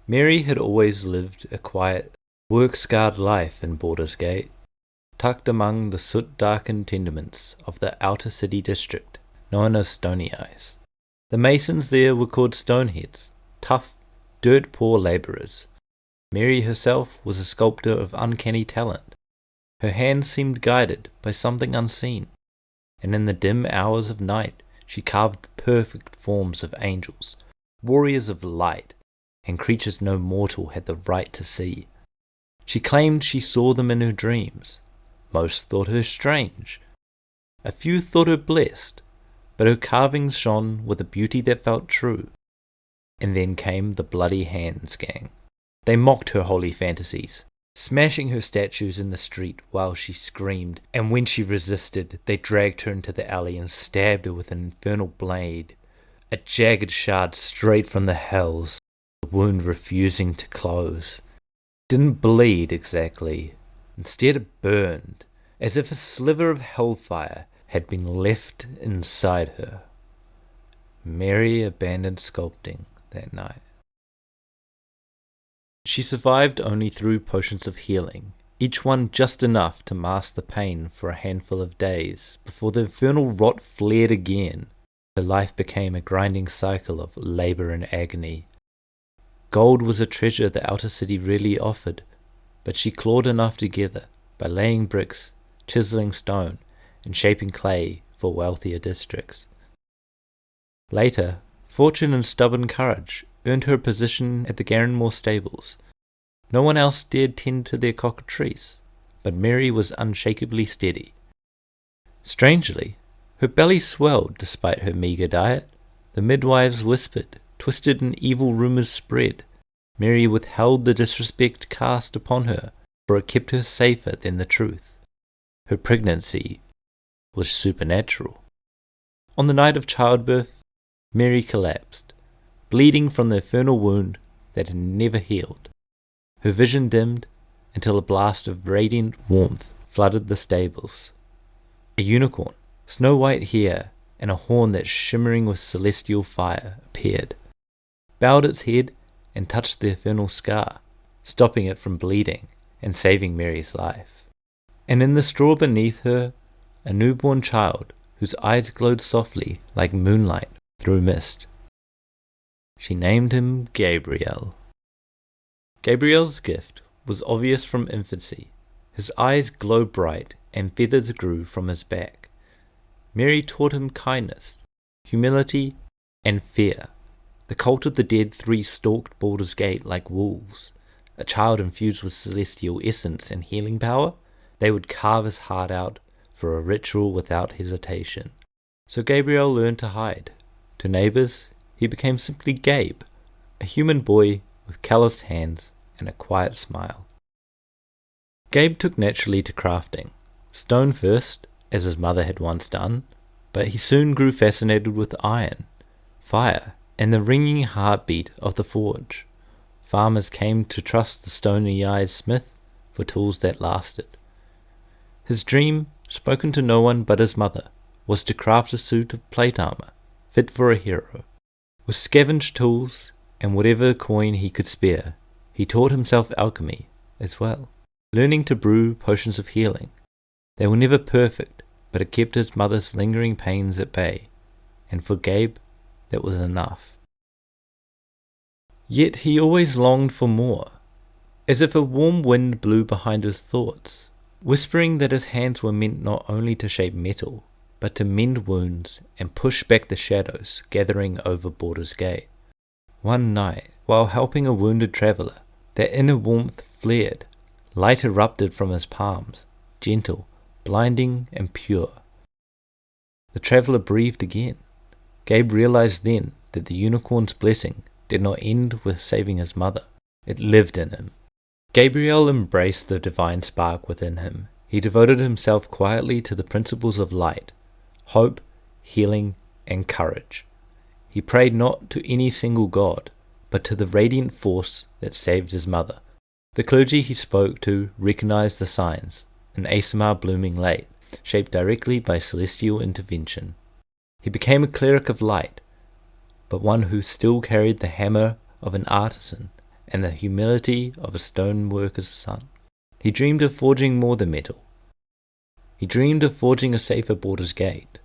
Mary had always lived a quiet, work-scarred life in Baldur's tucked among the soot-darkened tenements of the outer city district, known as Stony Eyes. The masons there were called stoneheads, tough, dirt-poor labourers. Mary herself was a sculptor of uncanny talent. Her hands seemed guided by something unseen, and in the dim hours of night she carved the perfect forms of angels, warriors of light, and creatures no mortal had the right to see. She claimed she saw them in her dreams. Most thought her strange. A few thought her blessed, but her carvings shone with a beauty that felt true. And then came the Bloody Hands gang. They mocked her holy fantasies, smashing her statues in the street while she screamed, and when she resisted, they dragged her into the alley and stabbed her with an infernal blade, a jagged shard straight from the hells, the wound refusing to close. It didn't bleed exactly. Instead it burned, as if a sliver of hellfire had been left inside her. Mary abandoned sculpting that night. She survived only through potions of healing, each one just enough to mask the pain for a handful of days, before the infernal rot flared again. Her life became a grinding cycle of labour and agony. Gold was a treasure the outer city rarely offered, but she clawed enough together by laying bricks, chiselling stone, and shaping clay for wealthier districts. Later, fortune and stubborn courage earned her a position at the Garrenmore stables. No one else dared tend to their cockatrice, but Mary was unshakably steady. Strangely, her belly swelled despite her meagre diet. The midwives whispered, twisted and evil rumours spread. Mary withheld the disrespect cast upon her, for it kept her safer than the truth. Her pregnancy was supernatural. On the night of childbirth, Mary collapsed, bleeding from the infernal wound that had never healed. Her vision dimmed until a blast of radiant warmth flooded the stables. A unicorn, snow-white hair and a horn that shimmering with celestial fire appeared, bowed its head and touched the infernal scar, stopping it from bleeding and saving Mary's life. And in the straw beneath her, a newborn child whose eyes glowed softly like moonlight through mist. She named him Gabriel. Gabriel's gift was obvious from infancy. His eyes glowed bright and feathers grew from his back. Mary taught him kindness, humility, and fear. The cult of the dead three stalked Baldur's Gate like wolves. A child infused with celestial essence and healing power, they would carve his heart out for a ritual without hesitation. So Gabriel learned to hide. To neighbours, he became simply Gabe, a human boy with calloused hands and a quiet smile. Gabe took naturally to crafting, stone first, as his mother had once done, but he soon grew fascinated with iron, fire, and the ringing heartbeat of the forge. Farmers came to trust the stony-eyed smith for tools that lasted. His dream, spoken to no one but his mother, was to craft a suit of plate armour, fit for a hero. With scavenged tools and whatever coin he could spare, he taught himself alchemy as well, learning to brew potions of healing. They were never perfect, but it kept his mother's lingering pains at bay, and for Gabe, that was enough. Yet he always longed for more, as if a warm wind blew behind his thoughts, whispering that his hands were meant not only to shape metal, but to mend wounds and push back the shadows gathering over Baldur's Gate. One night, while helping a wounded traveller, that inner warmth flared. Light erupted from his palms, gentle, blinding and pure. The traveller breathed again. Gabe realized then that the unicorn's blessing did not end with saving his mother. It lived in him. Gabriel embraced the divine spark within him. He devoted himself quietly to the principles of light, hope, healing, and courage. He prayed not to any single god, but to the radiant force that saved his mother. The clergy he spoke to recognized the signs, an Aasimar blooming late, shaped directly by celestial intervention. He became a cleric of light, but one who still carried the hammer of an artisan and the humility of a stoneworker's son. He dreamed of forging more than metal. He dreamed of forging a safer Baldur's Gate,